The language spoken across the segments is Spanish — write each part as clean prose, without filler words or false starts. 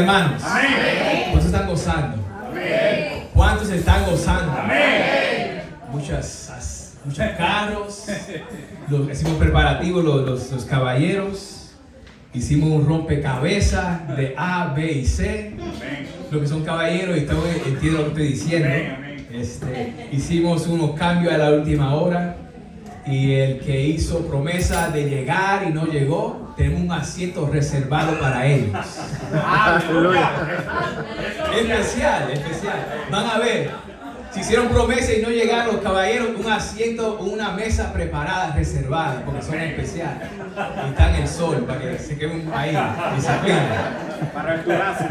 Hermanos, ¿cuántos están gozando? Amén. ¿Cuántos están gozando? Amén. Muchos carros, hicimos preparativos los caballeros, hicimos un rompecabezas de A, B y C. Lo que son caballeros, y entiendo lo que estoy diciendo. Hicimos unos cambios a la última hora, y el que hizo promesa de llegar y no llegó, tenemos un asiento reservado para ellos. Especial. Van a ver, si hicieron promesa y no llegaron los caballeros, un asiento, una mesa preparada, reservada, porque son especiales. Y están en el sol, para que se queden ahí y se apliquen.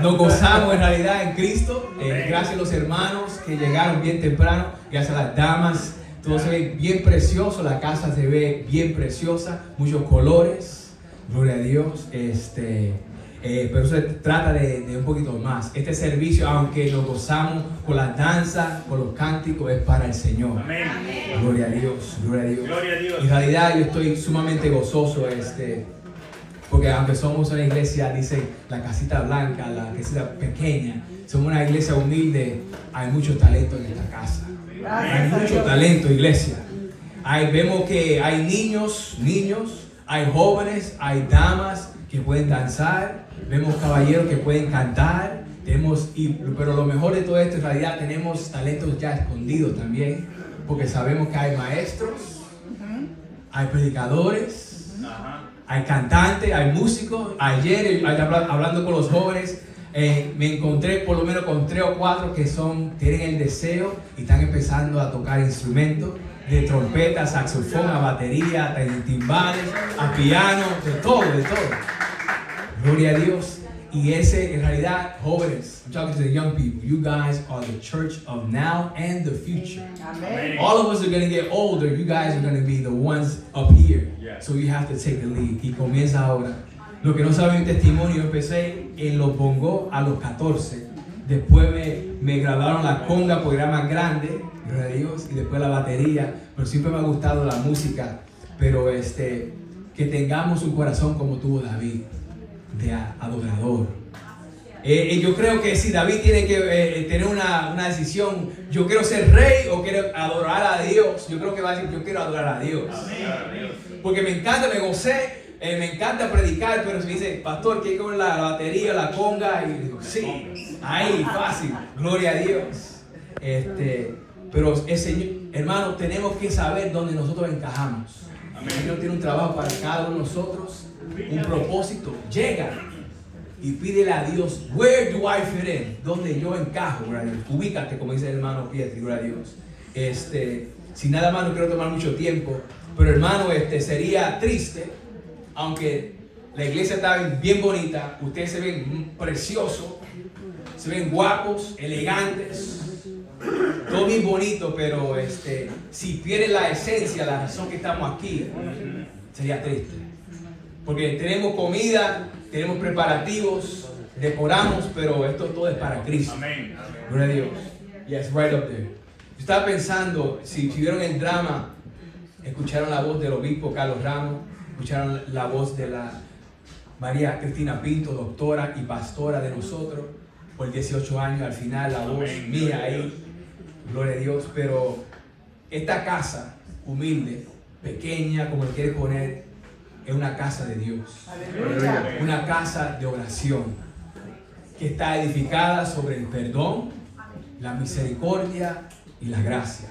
Nos gozamos en realidad en Cristo. Gracias a los hermanos que llegaron bien temprano, gracias a las damas. Todo se ve bien precioso, la casa se ve bien preciosa, muchos colores, gloria a Dios. Pero se trata de un poquito más. Este servicio, aunque nos gozamos con la danza, con los cánticos, es para el Señor. Amén. Gloria a Dios, gloria a Dios. Gloria a Dios. En realidad yo estoy sumamente gozoso, porque aunque somos una iglesia, dice la casita blanca, la casita pequeña, somos una iglesia humilde, hay mucho talento en esta casa. Hay mucho talento, iglesia. Vemos que hay niños, hay jóvenes, hay damas que pueden danzar, vemos caballeros que pueden cantar, pero lo mejor de todo esto, en realidad tenemos talentos ya escondidos también, porque sabemos que hay maestros, hay predicadores, hay cantantes, hay músicos. Ayer, hablando con los jóvenes, me encontré por lo menos con 3 o 4 que tienen el deseo y están empezando a tocar instrumentos, de trompeta, saxofón, a batería, a timbales, a piano, de todo. Gloria a Dios. Y en realidad, jóvenes, I'm talking to the young people, you guys are the church of now and the future. Amen. All of us are going to get older, you guys are going to be the ones up here. Yeah. So you have to take the lead. Y comienza ahora. Lo que no saben testimonio, yo empecé en los bongos a los 14. Después me graduaron la conga porque era más grande, gracias a Dios, y después la batería. Pero siempre me ha gustado la música. Pero que tengamos un corazón como tuvo David, de adorador. Yo creo que si David tiene que tener una decisión, yo quiero ser rey o quiero adorar a Dios, yo creo que va a decir, yo quiero adorar a Dios. Porque me encanta, me gocé. Me encanta predicar, pero si me dice, pastor, ¿qué con la batería, la conga? Y digo, sí, ahí, fácil, gloria a Dios. Pero hermano, tenemos que saber dónde nosotros encajamos. El Señor tiene un trabajo para cada uno de nosotros, un propósito. Llega y pídele a Dios, where do I fit in? ¿Dónde yo encajo? Ubícate, como dice el hermano Pietri, gloria a Dios. Sin nada más, no quiero tomar mucho tiempo, pero hermano, sería triste. Aunque la iglesia está bien bonita, ustedes se ven preciosos, se ven guapos, elegantes, todo bien bonito, pero si pierden la esencia, la razón que estamos aquí, sería triste. Porque tenemos comida, tenemos preparativos, decoramos, pero esto todo es para Cristo. Amén. Gloria a Dios. Yes, right up there. Yo estaba pensando, si vieron el drama, escucharon la voz del obispo Carlos Ramos, escucharon la voz de la María Cristina Pinto, doctora y pastora de nosotros, por 18 años, al final la voz mía ahí, gloria a Dios. Pero esta casa humilde, pequeña, como le quiere poner, es una casa de Dios. Aleluya. Una casa de oración, que está edificada sobre el perdón, la misericordia y la gracia.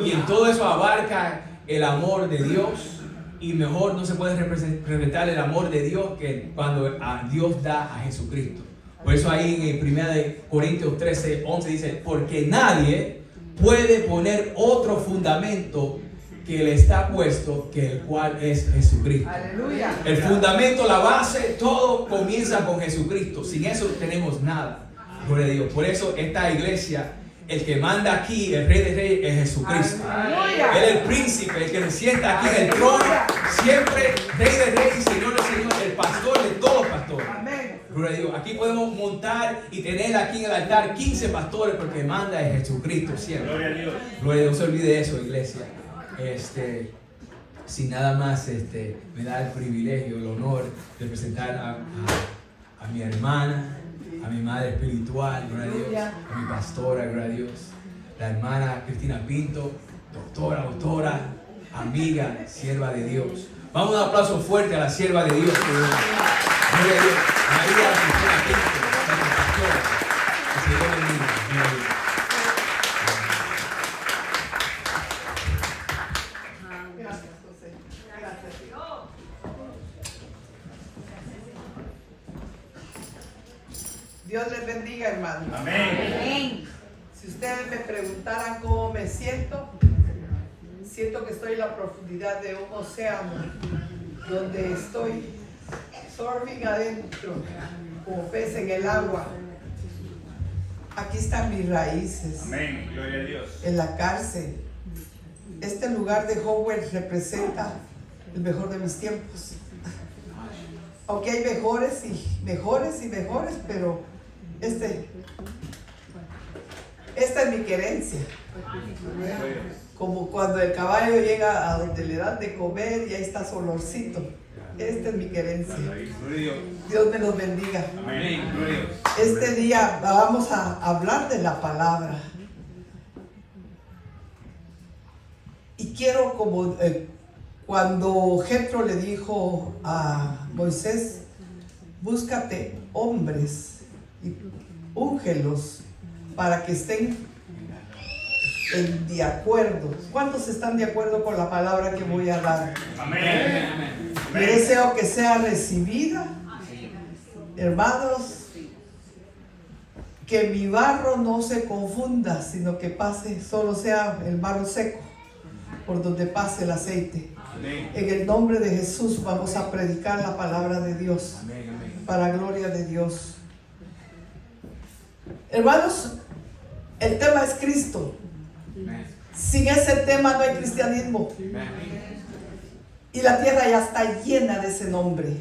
Y en todo eso abarca el amor de Dios. Y mejor no se puede representar el amor de Dios que cuando a Dios da a Jesucristo. Por eso ahí en 1 Corintios 13:11 dice, porque nadie puede poner otro fundamento que le está puesto, que el cual es Jesucristo. Aleluya. El fundamento, la base, todo comienza con Jesucristo. Sin eso no tenemos nada. Gloria a Dios. Por eso esta iglesia, el que manda aquí, el Rey de Reyes, es Jesucristo. Aleluya. Él es el príncipe, el que se sienta aquí en el trono, siempre Rey de Reyes, Señor de Señor, el pastor de todos los pastores. Amén. Gloria a Dios. Aquí podemos montar y tener aquí en el altar 15 pastores, porque manda es Jesucristo siempre. Gloria a Dios. Gloria a Dios. No se olvide de eso, iglesia. Sin nada más, me da el privilegio, el honor de presentar a mi hermana, a mi madre espiritual, gloria a Dios, a mi pastora, gloria a Dios, la hermana Cristina Pinto, doctora, amiga, sierva de Dios. Vamos a dar un aplauso fuerte a la sierva de Dios. Gloria a Dios. María Cristina Pinto, nuestra pastora. Que se Dios bendiga. Gloria a Dios. Gracias, José. Gracias. Dios les bendiga, hermanos. Amén. Si ustedes me preguntaran cómo me siento que estoy en la profundidad de un océano donde estoy surfing adentro, como pez en el agua. Aquí están mis raíces. Amén. Gloria a Dios. En la cárcel. Este lugar de Howard representa el mejor de mis tiempos. Aunque hay mejores, pero esta es mi querencia. Como cuando el caballo llega a donde le dan de comer y ahí está su olorcito. Esta es mi querencia. Dios me los bendiga. Amén. Gloria a Dios. Este día vamos a hablar de la palabra. Y quiero, como cuando Jetro le dijo a Moisés, búscate hombres y úngelos para que estén de acuerdo. ¿Cuántos están de acuerdo con la palabra que voy a dar? Amén. Yo deseo que sea recibida, hermanos, que mi barro no se confunda, sino que pase, solo sea el barro seco, por donde pase el aceite. Amén. En el nombre de Jesús vamos a predicar la palabra de Dios, para gloria de Dios. Hermanos, el tema es Cristo. Sin ese tema no hay cristianismo. Y la tierra ya está llena de ese nombre.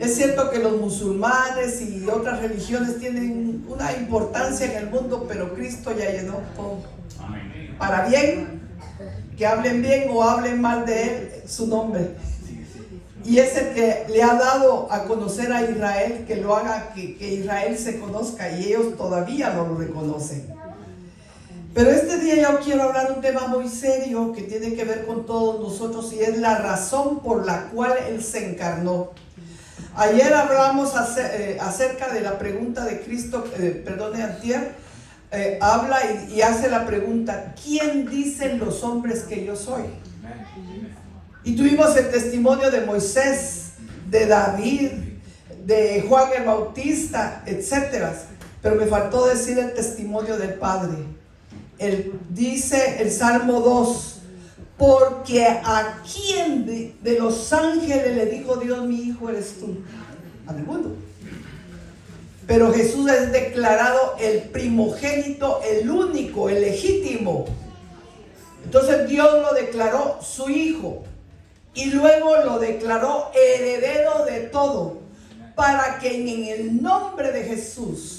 Es cierto que los musulmanes y otras religiones tienen una importancia en el mundo, pero Cristo ya llenó todo. Amén. Para bien, que hablen bien o hablen mal de Él, su nombre. Y es el que le ha dado a conocer a Israel, que lo haga, que Israel se conozca, y ellos todavía no lo reconocen. Pero este día yo quiero hablar un tema muy serio que tiene que ver con todos nosotros, y es la razón por la cual Él se encarnó. Ayer hablamos acerca de la pregunta de Cristo, antier, habla y hace la pregunta: ¿quién dicen los hombres que yo soy? Y tuvimos el testimonio de Moisés, de David, de Juan el Bautista, etcétera. Pero me faltó decir el testimonio del Padre. Él dice el Salmo 2: porque a quién de los ángeles le dijo Dios, mi hijo eres tú. A ninguno. Pero Jesús es declarado el primogénito, el único, el legítimo. Entonces Dios lo declaró su hijo, y luego lo declaró heredero de todo, para que en el nombre de Jesús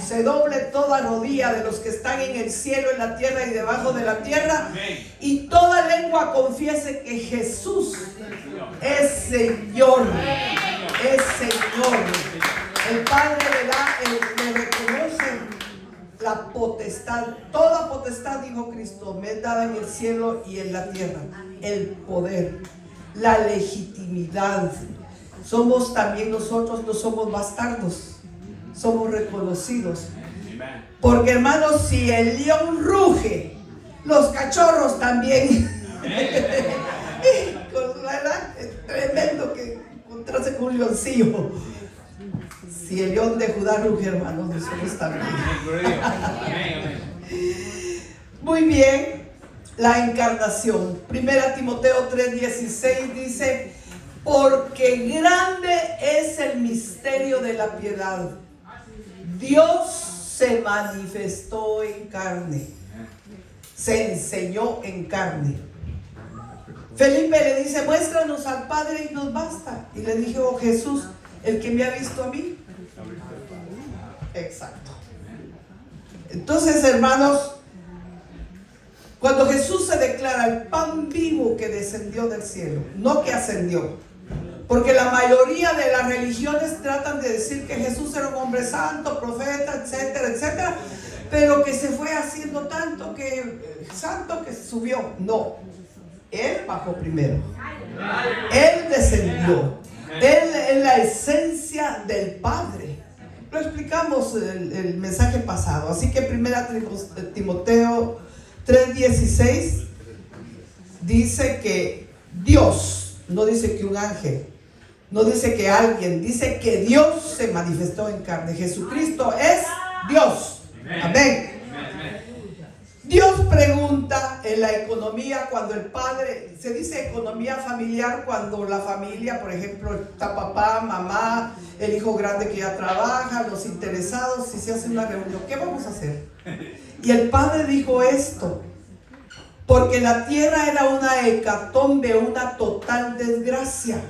se doble toda rodilla de los que están en el cielo, en la tierra y debajo de la tierra. Amén. Y toda lengua confiese que Jesús es Señor. Es Señor. El Padre le reconoce la potestad. Toda potestad, dijo Cristo, me es dada en el cielo y en la tierra. El poder, la legitimidad. Somos también nosotros, no somos bastardos. Somos reconocidos. Porque, hermanos, si el león ruge, los cachorros también. ¿Verdad? Es tremendo que encontrarse con un leoncillo. Si el león de Judá ruge, hermanos, nosotros también. Muy bien. La encarnación. 1 Timoteo 3:16 dice: porque grande es el misterio de la piedad. Dios se manifestó en carne, se enseñó en carne. Felipe le dice: muéstranos al Padre y nos basta. Y le dijo Jesús: el que me ha visto a mí. Exacto. Entonces, hermanos, cuando Jesús se declara el pan vivo que descendió del cielo, no que ascendió, Porque la mayoría de las religiones tratan de decir que Jesús era un hombre santo, profeta, etcétera, etcétera, pero que se fue haciendo tanto que santo que subió. No, Él bajó primero. Él descendió. Él es la esencia del Padre. Lo explicamos el mensaje pasado. Así que 1 Timoteo 3:16 dice que Dios, no dice que un ángel, no dice que alguien, dice que Dios se manifestó en carne. Jesucristo es Dios. Amén. Dios pregunta en la economía cuando el padre, se dice economía familiar cuando la familia, por ejemplo, está papá, mamá, el hijo grande que ya trabaja, los interesados, si se hace una reunión, ¿qué vamos a hacer? Y el padre dijo esto, porque la tierra era una hecatombe, una total desgracia.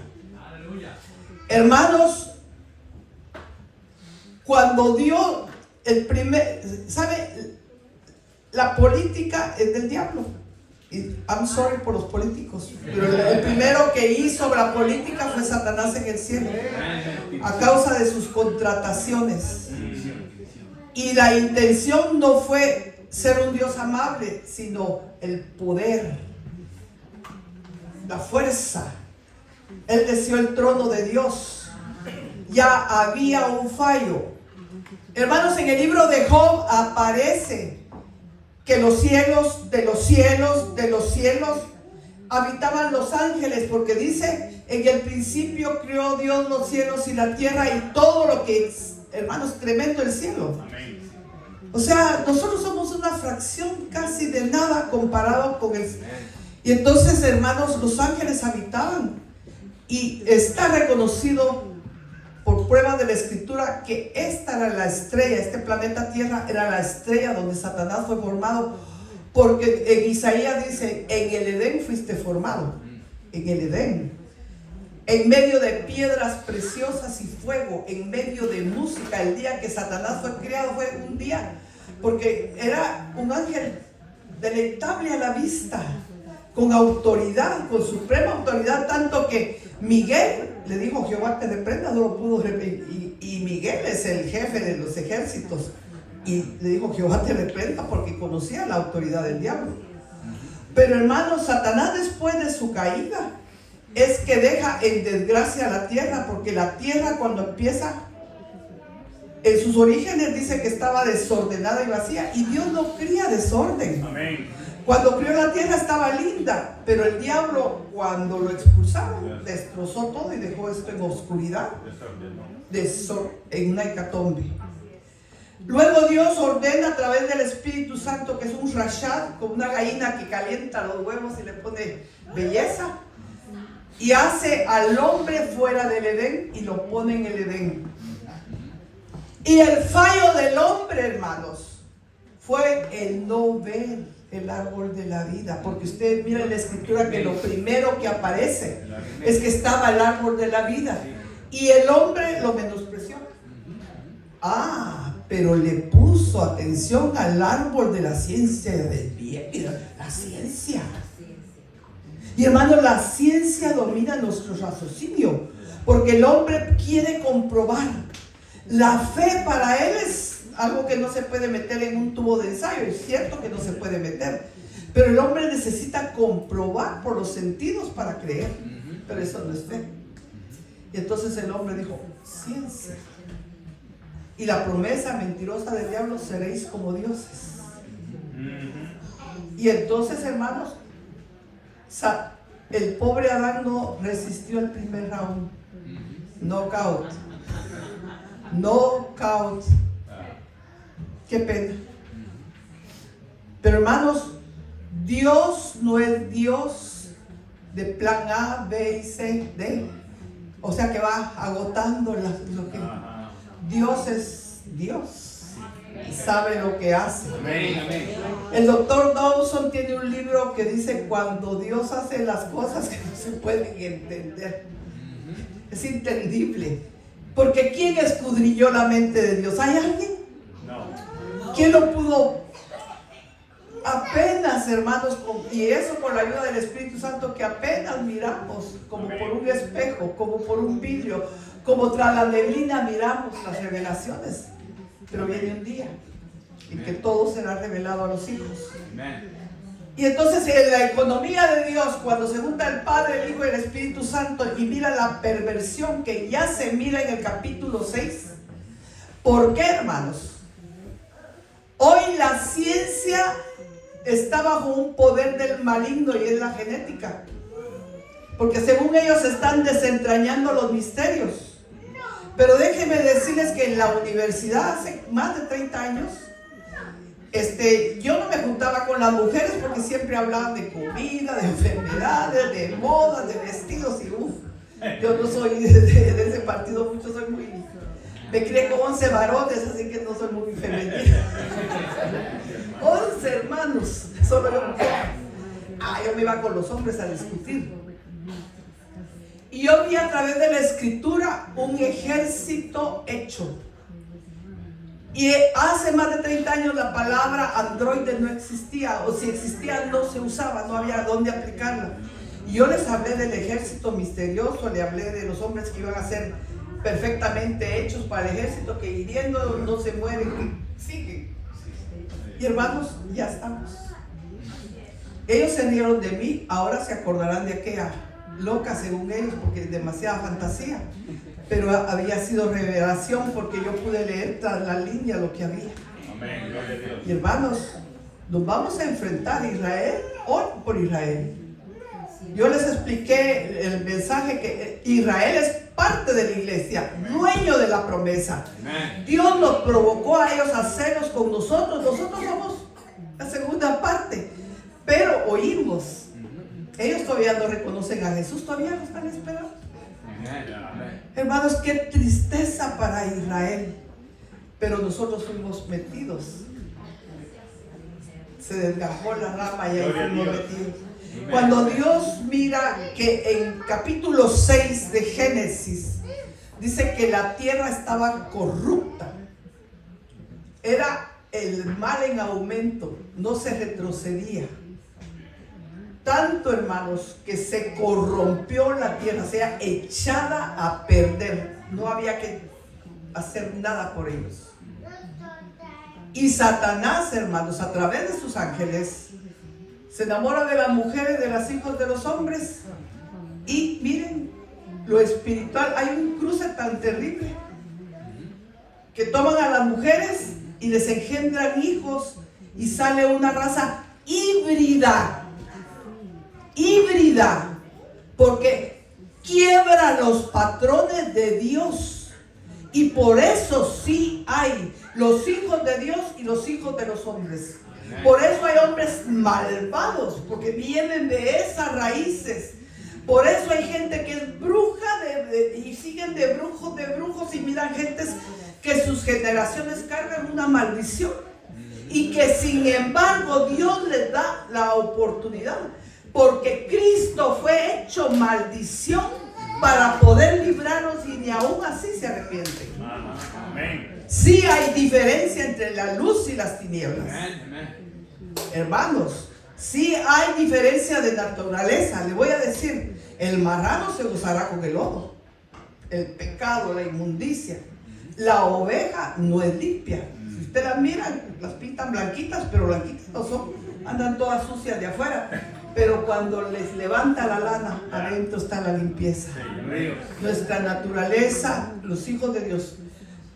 Hermanos, cuando Dios, ¿sabe? La política es del diablo. Y I'm sorry por los políticos, pero el primero que hizo la política fue Satanás en el cielo, a causa de sus contrataciones. Y la intención no fue ser un Dios amable, sino el poder, la fuerza. Él deseó el trono de Dios. Ya había un fallo. Hermanos, en el libro de Job aparece que los cielos, de los cielos, de los cielos habitaban los ángeles, porque dice, en el principio creó Dios los cielos y la tierra y todo lo que es, hermanos, tremendo el cielo. O sea, nosotros somos una fracción casi de nada comparado con el... Y entonces, hermanos, los ángeles habitaban, y está reconocido por prueba de la escritura que esta era la estrella, este planeta Tierra era la estrella donde Satanás fue formado, porque en Isaías dice, en el Edén fuiste formado, en el Edén, en medio de piedras preciosas y fuego, en medio de música. El día que Satanás fue creado fue un día, porque era un ángel deleitable a la vista, con autoridad, con suprema autoridad, tanto que Miguel le dijo, Jehová te reprenda, no lo pudo reprender. Y Miguel es el jefe de los ejércitos, y le dijo, Jehová te reprenda, porque conocía la autoridad del diablo. Pero hermanos, Satanás, después de su caída, es que deja en desgracia a la tierra, porque la tierra, cuando empieza, en sus orígenes dice que estaba desordenada y vacía, y Dios no cría desorden. Amén. Cuando creó la tierra estaba linda, pero el diablo, cuando lo expulsaron, destrozó todo y dejó esto en oscuridad, en una hecatombe. Luego Dios ordena a través del Espíritu Santo, que es un rashad, como una gallina que calienta los huevos y le pone belleza, y hace al hombre fuera del Edén y lo pone en el Edén. Y el fallo del hombre, hermanos, fue el no ver el árbol de la vida, porque ustedes miran en la escritura que lo primero que aparece es que estaba el árbol de la vida, y el hombre lo menospreció. Pero le puso atención al árbol de la ciencia del bien, la ciencia. Y hermano, la ciencia domina nuestro raciocinio, porque el hombre quiere comprobar. La fe para él es algo que no se puede meter en un tubo de ensayo. Es cierto que no se puede meter, pero el hombre necesita comprobar por los sentidos para creer. Pero eso no es fe. Y entonces el hombre dijo, ciencia. Y la promesa mentirosa del diablo, seréis como dioses. Y entonces, hermanos, el pobre Adán no resistió el primer round. Knockout. Knockout. Qué pena. Pero hermanos, Dios no es Dios de plan A, B y C, D. O sea que va agotando lo que... Dios es Dios y sabe lo que hace. El doctor Dawson tiene un libro que dice, cuando Dios hace las cosas que no se pueden entender. Es entendible. Porque ¿quién escudriñó la mente de Dios? ¿Hay alguien? ¿Quién lo pudo Apenas, hermanos, y eso con la ayuda del Espíritu Santo, que apenas miramos como por un espejo, como por un vidrio, como tras la neblina miramos las revelaciones. Pero viene un día en que todo será revelado a los hijos. Y entonces en la economía de Dios, cuando se junta el Padre, el Hijo y el Espíritu Santo y mira la perversión que ya se mira en el capítulo 6. ¿Por qué, hermanos? Hoy la ciencia está bajo un poder del maligno y es la genética. Porque según ellos están desentrañando los misterios. Pero déjenme decirles que en la universidad hace más de 30 años, yo no me juntaba con las mujeres porque siempre hablaban de comida, de enfermedades, de modas, de vestidos y yo no soy de ese partido mucho, soy muy... Me crié con 11 varones, así que no soy muy femenina. 11 hermanos, solo yo mujer. Yo me iba con los hombres a discutir. Y yo vi a través de la escritura un ejército hecho. Y hace más de 30 años la palabra androide no existía, o si existía no se usaba, no había dónde aplicarla. Y yo les hablé del ejército misterioso, le hablé de los hombres que iban a ser perfectamente hechos para el ejército, que hiriendo no se mueren, que siguen. Y hermanos, ya estamos. Ellos se rieron de mí, ahora se acordarán de aquella loca según ellos, porque es demasiada fantasía. Pero había sido revelación porque yo pude leer tras la línea lo que había. Amén, gloria a Dios. Y hermanos, nos vamos a enfrentar a Israel, hoy por Israel. Yo les expliqué el mensaje que Israel es parte de la iglesia, dueño de la promesa. Dios nos provocó a ellos a hacerlos con nosotros. Nosotros somos la segunda parte, pero oímos. Ellos todavía no reconocen a Jesús, todavía lo están esperando. Hermanos, qué tristeza para Israel. Pero nosotros fuimos metidos. Se desgajó la rama y ahí fuimos metidos. Cuando Dios mira que en capítulo 6 de Génesis dice que la tierra estaba corrupta, era el mal en aumento, no se retrocedía. Tanto, hermanos, que se corrompió la tierra, o sea, echada a perder. No había que hacer nada por ellos. Y Satanás, hermanos, a través de sus ángeles, se enamora de las mujeres, de los hijos de los hombres. Y miren, lo espiritual, hay un cruce tan terrible, que toman a las mujeres y les engendran hijos, y sale una raza híbrida, porque quiebra los patrones de Dios. Y por eso sí hay los hijos de Dios y los hijos de los hombres. Por eso hay hombres malvados, porque vienen de esas raíces. Por eso hay gente que es bruja y siguen de brujos, y miran gentes que sus generaciones cargan una maldición, y que sin embargo Dios les da la oportunidad, porque Cristo fue hecho maldición para poder librarnos, y ni aún así se arrepienten. Amén. Sí hay diferencia entre la luz y las tinieblas. Hermanos, sí hay diferencia de naturaleza. Le voy a decir, el marrano se gozará con el lodo, el pecado, la inmundicia. La oveja no es limpia. Si usted las mira, las pintan blanquitas, pero blanquitas no son, andan todas sucias de afuera. Pero cuando les levanta la lana, adentro está la limpieza. Nuestra naturaleza, los hijos de Dios.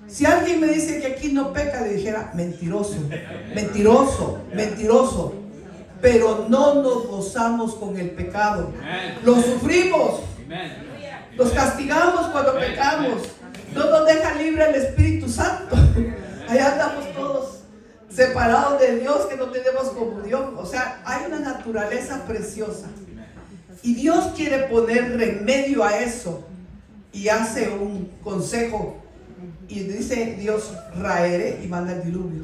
Si alguien me dice que aquí no peca, le dijera, mentiroso, mentiroso, mentiroso. Pero no nos gozamos con el pecado. Lo sufrimos. Los castigamos cuando pecamos. No nos deja libre el Espíritu Santo. Allá andamos todos separados de Dios, que no tenemos comunión. O sea, hay una naturaleza preciosa. Y Dios quiere poner remedio a eso. Y hace un consejo. Y dice Dios, raeré, y manda el diluvio.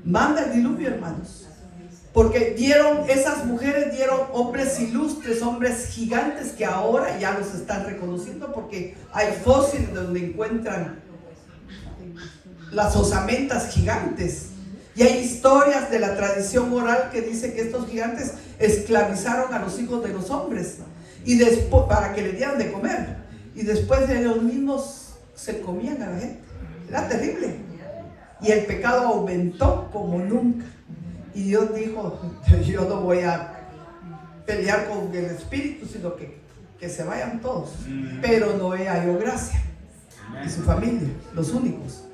Manda el diluvio, hermanos. Porque esas mujeres dieron hombres ilustres, hombres gigantes, que ahora ya los están reconociendo, porque hay fósiles donde encuentran las osamentas gigantes. Y hay historias de la tradición oral que dice que estos gigantes esclavizaron a los hijos de los hombres y después, para que les dieran de comer. Y después de los mismos se comían a la gente. Era terrible. Y el pecado aumentó como nunca. Y Dios dijo, yo no voy a pelear con el espíritu, sino que se vayan todos. Pero Noé halló gracia y su familia, los únicos.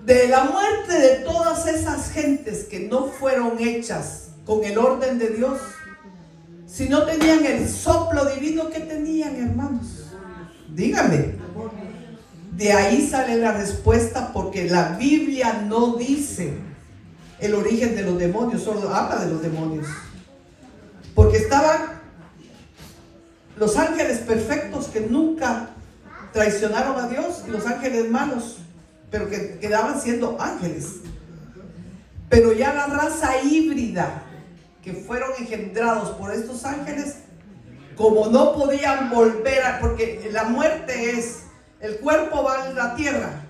De la muerte de todas esas gentes que no fueron hechas con el orden de Dios, si no tenían el soplo divino, ¿qué tenían, hermanos? Díganme. De ahí sale la respuesta, porque la Biblia no dice el origen de los demonios, solo habla de los demonios. Porque estaban los ángeles perfectos que nunca traicionaron a Dios y los ángeles malos, pero que quedaban siendo ángeles. Pero ya la raza híbrida que fueron engendrados por estos ángeles, como no podían volver a, porque la muerte es, el cuerpo va a la tierra,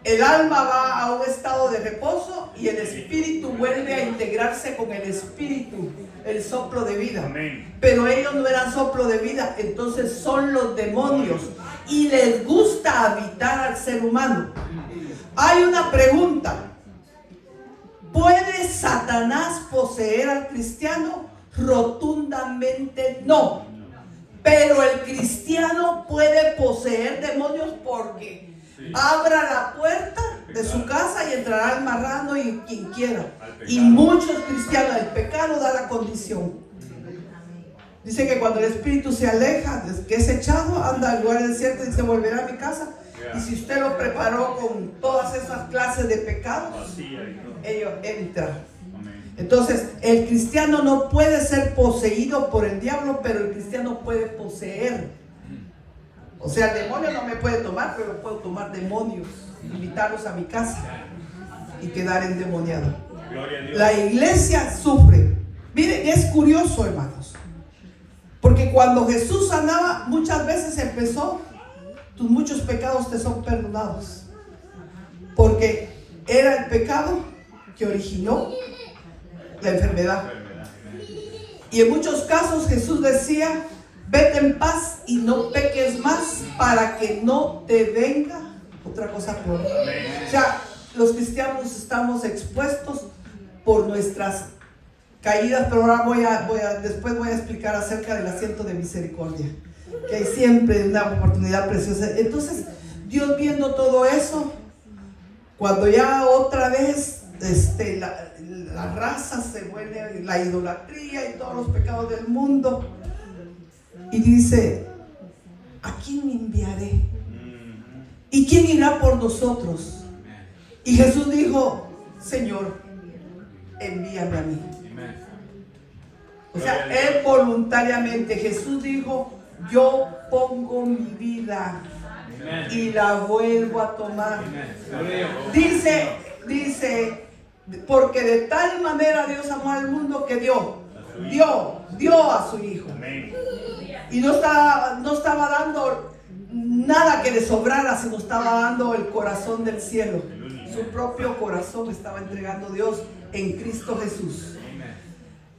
el alma va a un estado de reposo y el espíritu vuelve a integrarse con el espíritu, el soplo de vida. Amén. Pero ellos no eran soplo de vida, entonces son los demonios y les gusta habitar al ser humano. Hay una pregunta: ¿puede Satanás poseer al cristiano? Rotundamente no. Pero el cristiano puede poseer demonios porque abra la puerta de su casa y entrará el marrano y quien quiera. Y muchos cristianos, el pecado da la condición. Dice que cuando el espíritu se aleja, que es echado, anda al lugar desierto y se volverá a mi casa. Y si usted lo preparó con todas esas clases de pecados, ellos entran. Entonces, el cristiano no puede ser poseído por el diablo, pero el cristiano puede poseer. O sea, el demonio no me puede tomar, pero puedo tomar demonios, invitarlos a mi casa y quedar endemoniado. La iglesia sufre. Miren, es curioso, hermanos, porque cuando Jesús sanaba, muchas veces empezó: tus muchos pecados te son perdonados, porque era el pecado que originó la enfermedad. Y en muchos casos Jesús decía: vete en paz y no peques más, para que no te venga otra cosa peor. O sea, los cristianos estamos expuestos por nuestras caídas, pero ahora después voy a explicar acerca del asiento de misericordia, que hay siempre una oportunidad preciosa. Entonces, Dios, viendo todo eso, cuando ya otra vez la raza se vuelve la idolatría y todos los pecados del mundo, y dice: ¿a quién me enviaré? ¿Y quién irá por nosotros? Y Jesús dijo: Señor, envíame a mí. O sea, él voluntariamente, Jesús dijo: yo pongo mi vida y la vuelvo a tomar. Dice, porque de tal manera Dios amó al mundo que dio a su Hijo. Y no estaba dando nada que le sobrara, sino estaba dando el corazón del cielo. Su propio corazón estaba entregando Dios en Cristo Jesús.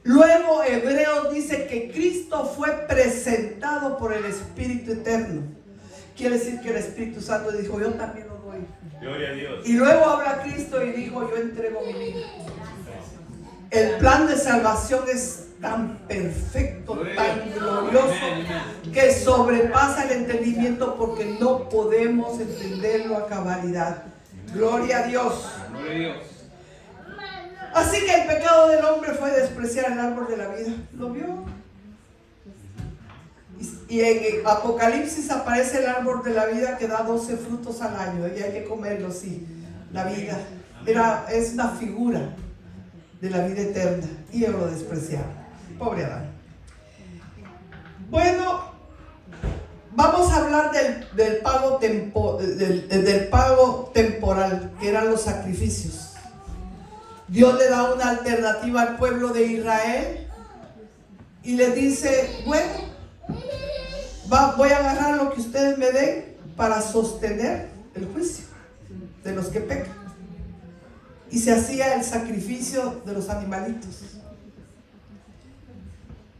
Luego Hebreos dice que Cristo fue presentado por el Espíritu Eterno. Quiere decir que el Espíritu Santo dijo: yo también lo doy. Gloria a Dios. Y luego habla Cristo y dijo: yo entrego mi vida. El plan de salvación es tan perfecto, tan glorioso, que sobrepasa el entendimiento, porque no podemos entenderlo a cabalidad. Gloria a Dios. Así que el pecado del hombre fue despreciar el árbol de la vida. ¿Lo vio? Y en Apocalipsis aparece el árbol de la vida que da 12 frutos al año y hay que comerlo, sí. La vida es una figura de la vida eterna y ellos lo despreciaron. Pobre Adán. Bueno, vamos a hablar del pago temporal, que eran los sacrificios. Dios le da una alternativa al pueblo de Israel y le dice: bueno, voy a agarrar lo que ustedes me den para sostener el juicio de los que pecan. y se hacía el sacrificio de los animalitos.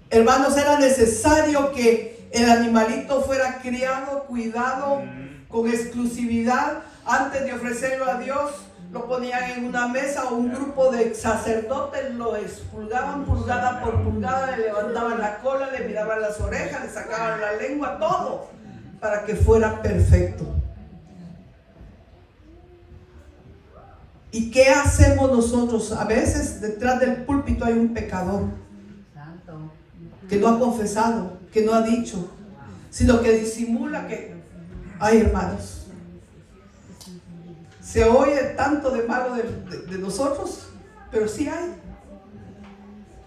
Hermanos, era necesario que el animalito fuera criado, cuidado, con exclusividad. Antes de ofrecerlo a Dios, lo ponían en una mesa, o un grupo de sacerdotes lo expulgaban pulgada por pulgada, le levantaban la cola, le miraban las orejas, le sacaban la lengua, todo, para que fuera perfecto. ¿Y qué hacemos nosotros? A veces detrás del púlpito hay un pecador que no ha confesado, que no ha dicho, sino que disimula que... Ay, hermanos, se oye tanto de malo de nosotros, pero sí hay.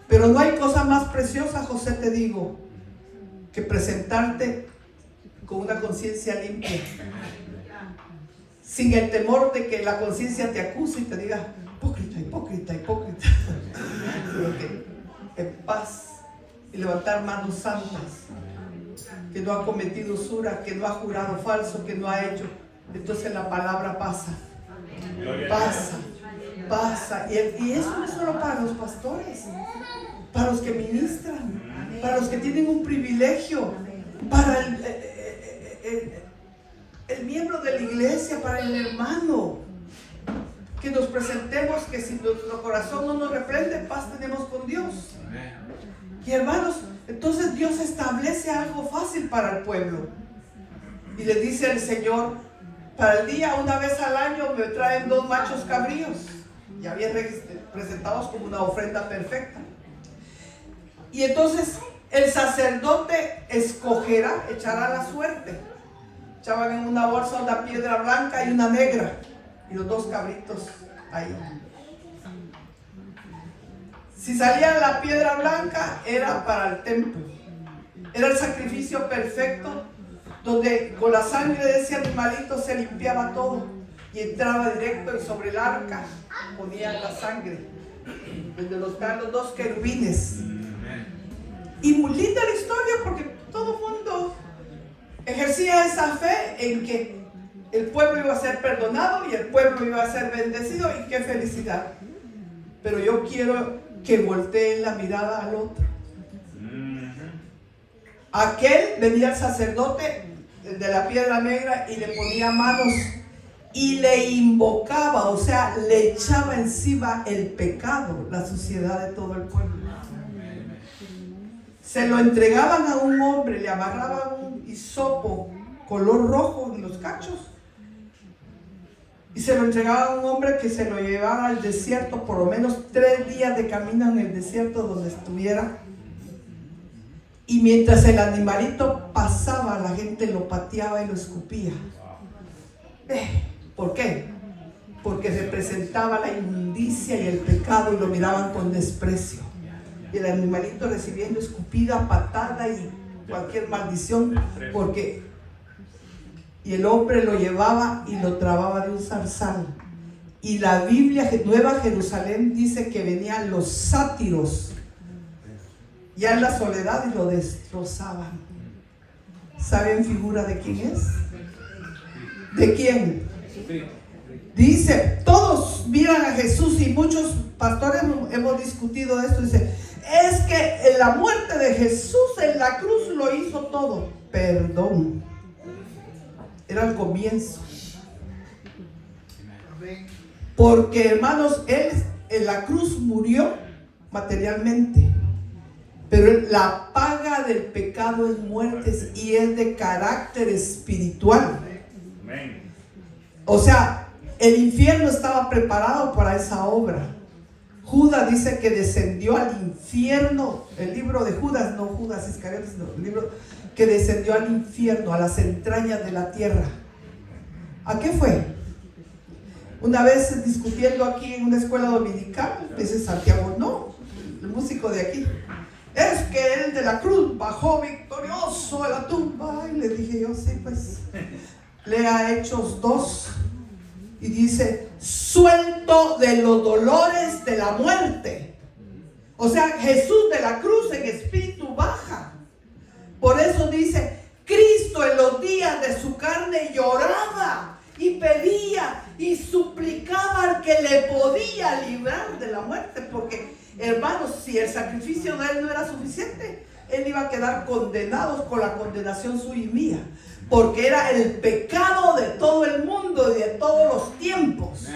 Pero no hay cosa más preciosa, José, te digo, que presentarte con una conciencia limpia, sin el temor de que la conciencia te acuse y te diga, hipócrita, hipócrita, hipócrita. Pero que en paz, y levantar manos santas, que no ha cometido usura, que no ha jurado falso, que no ha hecho. Entonces la palabra pasa, pasa. Y eso no es solo para los pastores, para los que ministran, para los que tienen un privilegio, para el miembro de la iglesia, para el hermano. Que nos presentemos, que si nuestro corazón no nos reprende, paz tenemos con Dios. Y hermanos, entonces Dios establece algo fácil para el pueblo. Y le dice al Señor, para el día, una vez al año, me traen 2 machos cabríos, ya bien presentados como una ofrenda perfecta. Y entonces el sacerdote escogerá, echará la suerte. Echaban en una bolsa una piedra blanca y una negra, y los 2 cabritos ahí. Si salía la piedra blanca, era para el templo. Era el sacrificio perfecto, donde con la sangre de ese animalito se limpiaba todo y entraba directo, y sobre el arca ponían la sangre, donde los 2 querubines. Y muy linda la historia, porque todo el mundo ejercía esa fe en que el pueblo iba a ser perdonado y el pueblo iba a ser bendecido, y qué felicidad. Pero yo quiero que volteen la mirada al otro. Aquel, venía el sacerdote de la piedra negra y le ponía manos y le invocaba, o sea, le echaba encima el pecado, la suciedad de todo el pueblo. Se lo entregaban a un hombre, le amarraban un hisopo color rojo en los cachos y se lo entregaban a un hombre que se lo llevaba al desierto, por lo menos 3 días de camino en el desierto donde estuviera. Y mientras el animalito pasaba, la gente lo pateaba y lo escupía. ¿Por qué? Porque representaba la inmundicia y el pecado, y lo miraban con desprecio. Y el animalito recibiendo escupida, patada y cualquier maldición, porque... Y el hombre lo llevaba y lo trababa de un zarzal. Y la Biblia, Nueva Jerusalén, dice que venían los sátiros ya en la soledad y lo destrozaban. ¿Saben figura de quién es? ¿De quién? Dice, todos miran a Jesús, y muchos pastores hemos discutido esto. Dice, es que en la muerte de Jesús en la cruz lo hizo todo. Perdón. Era el comienzo. Porque, hermanos, Él en la cruz murió materialmente, pero la paga del pecado es muerte, y es de carácter espiritual. O sea, el infierno estaba preparado para esa obra. Judas dice que descendió al infierno. El libro de Judas, no Judas Iscariotes, sino el libro que descendió al infierno, a las entrañas de la tierra. ¿A qué fue? Una vez discutiendo aquí en una escuela dominical, dice Santiago, no, el músico de aquí, es que él de la cruz bajó victorioso a la tumba. Y le dije yo, sí, pues lea Hechos 2 y dice, suelto de los dolores de la muerte. O sea, Jesús de la cruz en espíritu baja. Por eso dice, Cristo en los días de su carne lloraba y pedía y suplicaba al que le podía librar de la muerte, porque hermanos, si el sacrificio de él no era suficiente, él iba a quedar condenado con la condenación suya y mía, porque era el pecado de todo el mundo y de todos los tiempos,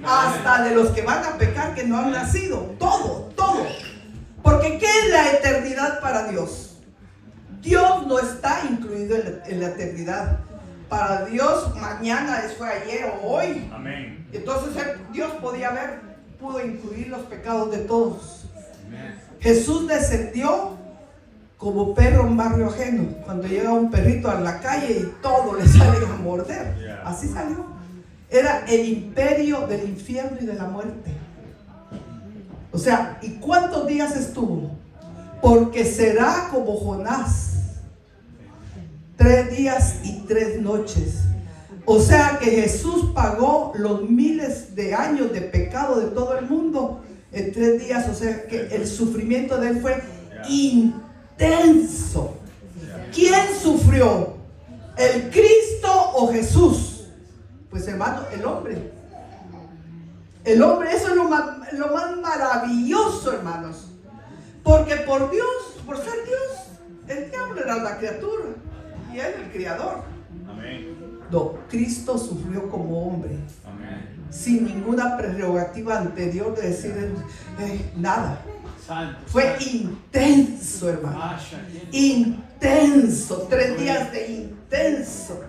hasta de los que van a pecar que no han nacido, todo, porque ¿qué es la eternidad para Dios? Dios no está incluido en la eternidad. Para Dios mañana fue ayer o hoy. Amén. Entonces Dios pudo incluir los pecados de todos. Jesús descendió como perro en barrio ajeno. Cuando llega un perrito a la calle y todo le sale a morder. Así salió. Era el imperio del infierno y de la muerte. O sea, ¿y cuántos días estuvo? Porque será como Jonás. 3 días y 3 noches. O sea que Jesús pagó los miles de años de pecado de todo el mundo en 3 días. O sea que el sufrimiento de él fue intenso. ¿Quién sufrió? ¿El Cristo o Jesús? Pues hermano, el hombre. El hombre, eso es lo más maravilloso, hermanos. Porque por Dios, por ser Dios, el diablo era la criatura y él el criador. Amén. No, Cristo sufrió como hombre. Amén. Sin ninguna prerrogativa anterior de decir nada. Fue intenso, hermano. Intenso. 3 días de intenso.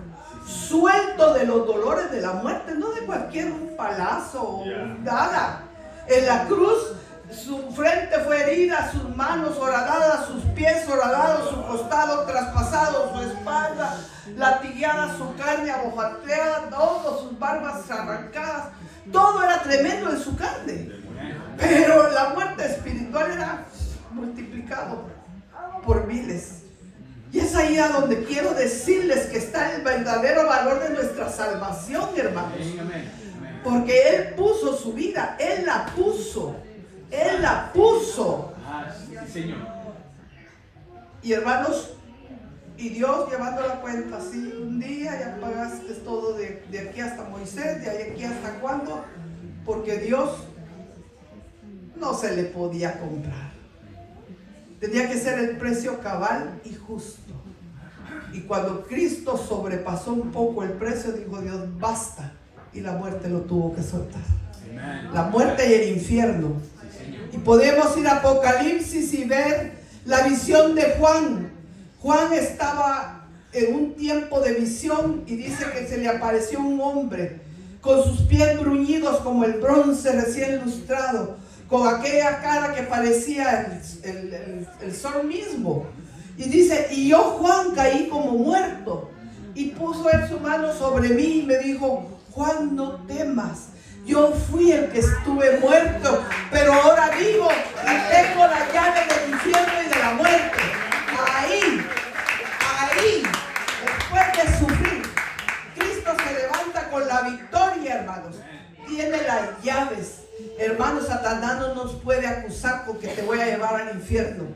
Suelto de los dolores de la muerte, no de cualquier palazo o nada. En la cruz, su frente fue herida, sus manos horadadas, sus pies horadados, su costado traspasado, su espalda latigueada, su carne abofateada, todas sus barbas arrancadas. Todo era tremendo en su carne. Pero la muerte espiritual era multiplicado por miles. Y es ahí a donde quiero decirles que está el verdadero valor de nuestra salvación, hermanos. Porque Él puso su vida, Él la puso. Él la puso. Y hermanos, y Dios llevando la cuenta así, un día ya pagaste todo de aquí hasta Moisés, de aquí hasta cuándo, porque Dios no se le podía comprar. Tenía que ser el precio cabal y justo. Y cuando Cristo sobrepasó un poco el precio, dijo Dios, basta. Y la muerte lo tuvo que soltar. La muerte y el infierno. Y podemos ir a Apocalipsis y ver la visión de Juan. Juan estaba en un tiempo de visión y dice que se le apareció un hombre con sus pies bruñidos como el bronce recién lustrado, con aquella cara que parecía el sol mismo. Y dice, y yo Juan caí como muerto. Y puso él su mano sobre mí y me dijo, Juan, no temas. Yo fui el que estuve muerto, pero ahora vivo y tengo la llave del infierno y de la muerte. Ahí, después de sufrir, Cristo se levanta con la victoria, hermanos. Tiene las llaves. Hermanos, Satanás no nos puede acusar con que te voy a llevar al infierno,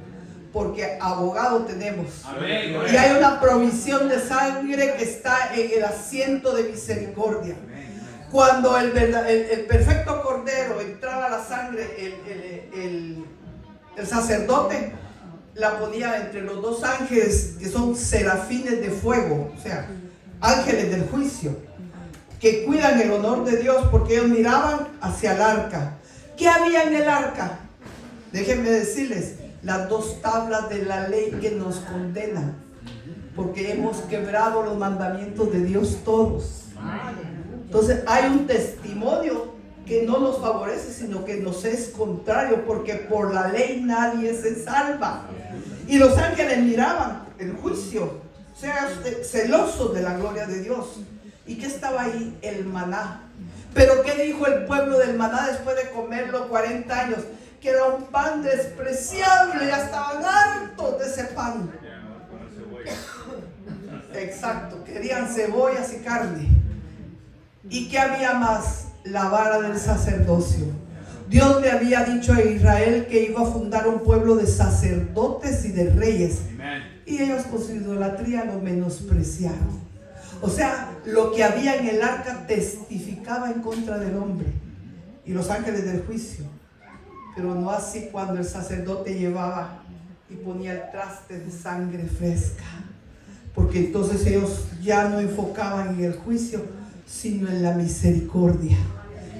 porque abogado tenemos. Amén. Y hay una provisión de sangre que está en el asiento de misericordia. Cuando el perfecto cordero entraba la sangre, el sacerdote la ponía entre los 2 ángeles que son serafines de fuego, o sea, ángeles del juicio, que cuidan el honor de Dios, porque ellos miraban hacia el arca. ¿Qué había en el arca? Déjenme decirles, las 2 tablas de la ley que nos condenan, porque hemos quebrado los mandamientos de Dios todos. Entonces hay un testimonio que no nos favorece, sino que nos es contrario, porque por la ley nadie se salva. Y los ángeles miraban el juicio, o sea, celosos de la gloria de Dios. ¿Y qué estaba ahí? El maná. Pero ¿qué dijo el pueblo del maná después de comerlo 40 años? Que era un pan despreciable, ya estaban hartos de ese pan. Exacto, querían cebollas y carne. ¿Y qué había más? La vara del sacerdocio. Dios le había dicho a Israel que iba a fundar un pueblo de sacerdotes y de reyes. Y ellos con su idolatría lo menospreciaron. O sea, lo que había en el arca testificaba en contra del hombre y los ángeles del juicio. Pero no así cuando el sacerdote llevaba y ponía el traste de sangre fresca. Porque entonces ellos ya no enfocaban en el juicio, sino en la misericordia.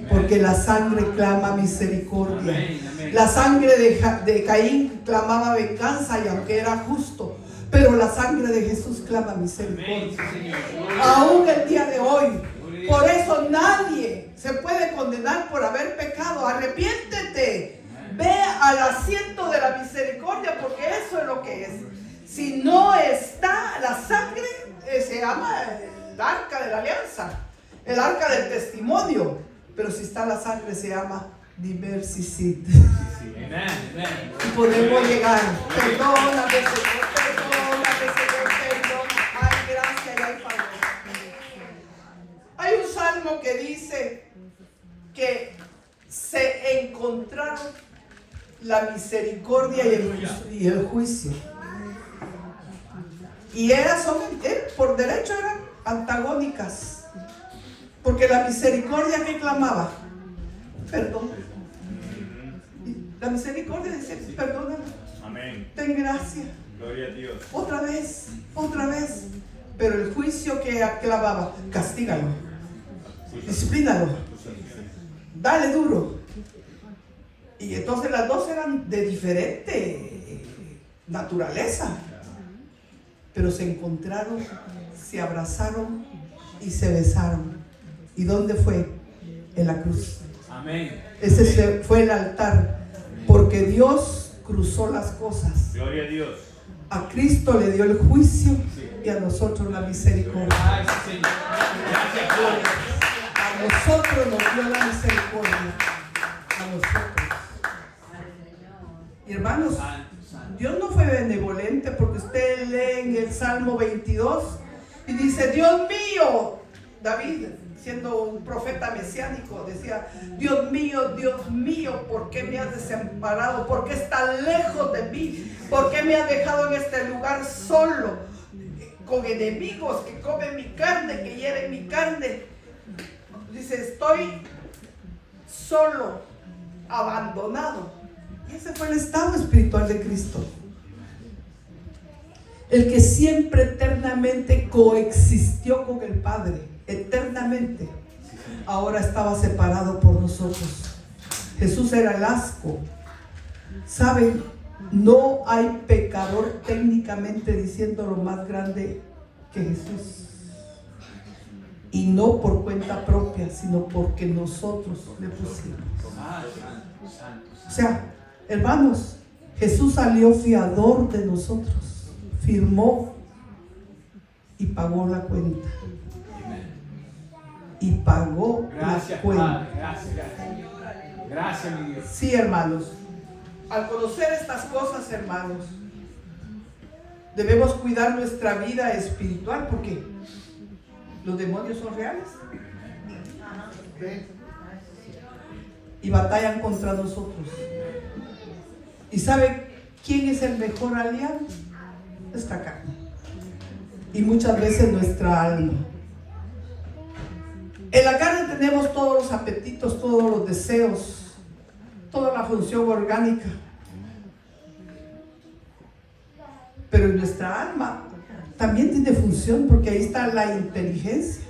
Porque la sangre clama misericordia. La sangre de Caín clamaba venganza, y aunque era justo, pero la sangre de Jesús clama misericordia. Aún el día de hoy. Por eso nadie se puede condenar por haber pecado. Arrepiéntete. Ve al asiento de la misericordia, porque eso es lo que es. Si no está la sangre, se llama el arca de la alianza, el arca del testimonio. Pero si está la sangre, se llama diversicid. Y podemos llegar. Perdóname, Señor, perdona. Hay gracia y hay favor. Hay un salmo que dice que se encontraron la misericordia y el juicio. Y por derecho eran antagónicas. Porque la misericordia que clamaba, perdón. La misericordia dice, perdóname. Amén. Ten gracia. Gloria a Dios. Otra vez. Pero el juicio que clamaba, castígalo. Disciplínalo. Dale duro. Y entonces las dos eran de diferente naturaleza. Pero se encontraron, se abrazaron y se besaron. ¿Y dónde fue? En la cruz. Amén. Ese fue el altar. Porque Dios cruzó las cosas. Gloria a Dios. A Cristo le dio el juicio y a nosotros la misericordia. A nosotros nos dio la misericordia. A nosotros. Y hermanos, Dios no fue benevolente, porque usted lee en el Salmo 22 y dice, Dios mío, David, siendo un profeta mesiánico, decía, Dios mío, ¿por qué me has desamparado? ¿Por qué estás lejos de mí? ¿Por qué me has dejado en este lugar solo, con enemigos que comen mi carne, que hieren mi carne? Dice, estoy solo, abandonado. Y ese fue el estado espiritual de Cristo. El que siempre eternamente coexistió con el Padre, eternamente, ahora estaba separado por nosotros. Jesús era el asco. ¿Saben? No hay pecador técnicamente diciéndolo más grande que Jesús. Y no por cuenta propia, sino porque nosotros le pusimos. O sea, hermanos, Jesús salió fiador de nosotros, firmó y pagó la cuenta. Y pagó la cuenta. Gracias, mi Dios. Sí, hermanos. Al conocer estas cosas, hermanos, debemos cuidar nuestra vida espiritual, porque los demonios son reales y batallan contra nosotros. ¿Y sabe quién es el mejor aliado? Esta carne. Y muchas veces nuestra alma. En la carne tenemos todos los apetitos, todos los deseos, toda la función orgánica. Pero en nuestra alma también tiene función, porque ahí está la inteligencia,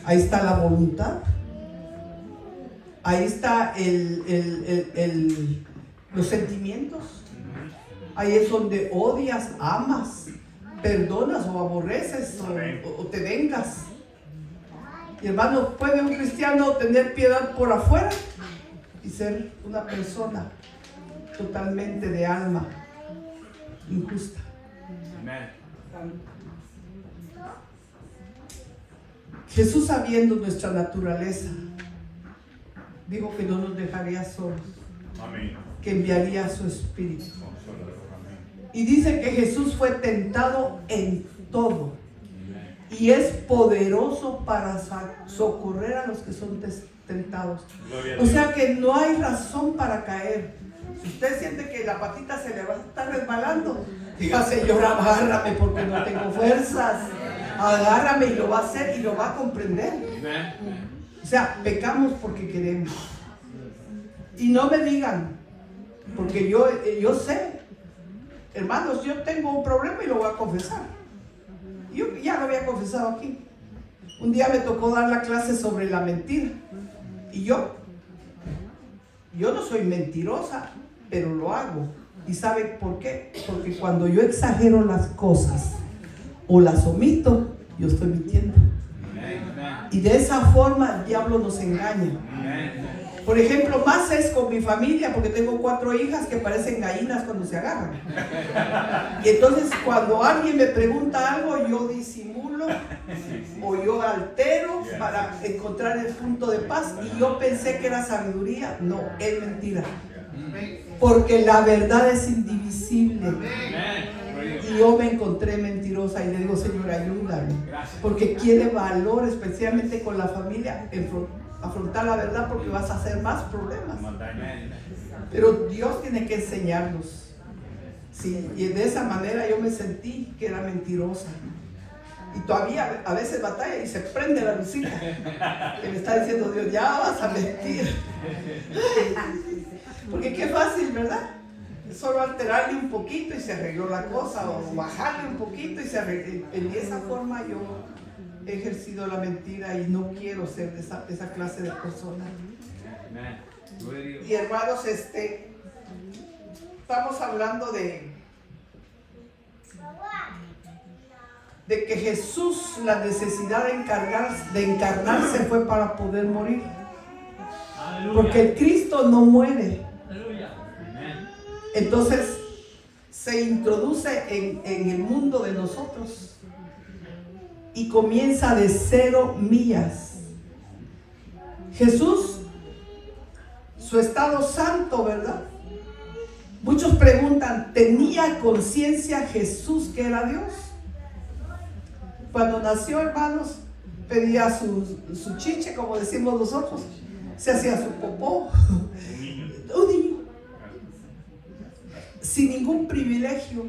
ahí está la voluntad, ahí está los sentimientos. Ahí es donde odias, amas, perdonas o aborreces o te vengas. Y hermano, ¿puede un cristiano tener piedad por afuera y ser una persona totalmente de alma injusta? Jesús, sabiendo nuestra naturaleza, dijo que no nos dejaría solos. Amén. Que enviaría a su Espíritu. Y dice que Jesús fue tentado en todo y es poderoso para socorrer a los que son tentados. O sea que no hay razón para caer. Si usted siente que la patita se le va a estar resbalando, diga, Señor, agárrame porque no tengo fuerzas. Agárrame y lo va a hacer y lo va a comprender. O sea, pecamos porque queremos. Y no me digan, porque yo sé, hermanos, yo tengo un problema y lo voy a confesar. Yo ya lo había confesado aquí. Un día me tocó dar la clase sobre la mentira. Y yo no soy mentirosa, pero lo hago. ¿Y sabe por qué? Porque cuando yo exagero las cosas o las omito, yo estoy mintiendo. Y de esa forma el diablo nos engaña. Por ejemplo, más es con mi familia, porque tengo 4 hijas que parecen gallinas cuando se agarran. Y entonces cuando alguien me pregunta algo, yo disimulo o yo altero para encontrar el punto de paz. Y yo pensé que era sabiduría. No, es mentira. Porque la verdad es indivisible. Y yo me encontré mentirosa y le digo, Señor, ayúdame. Porque quiere valor, especialmente con la familia, afrontar la verdad, porque vas a hacer más problemas. Pero Dios tiene que enseñarnos. Sí, y de esa manera yo me sentí que era mentirosa. Y todavía a veces batalla y se prende la lucita. Que me está diciendo Dios, ya vas a mentir. Porque qué fácil, ¿verdad? Solo alterarle un poquito y se arregló la cosa, o bajarle un poquito y se arregló. En esa forma yo he ejercido la mentira y no quiero ser de esa clase de persona. Y hermanos, estamos hablando de que Jesús, la necesidad de encarnarse fue para poder morir. Porque el Cristo no muere. Entonces se introduce en el mundo de nosotros y comienza de 0 millas. Jesús, su estado santo, ¿verdad? Muchos preguntan, ¿tenía conciencia Jesús que era Dios? Cuando nació, hermanos, pedía su chiche, como decimos nosotros, se hacía su popó. Un niño. Sin ningún privilegio,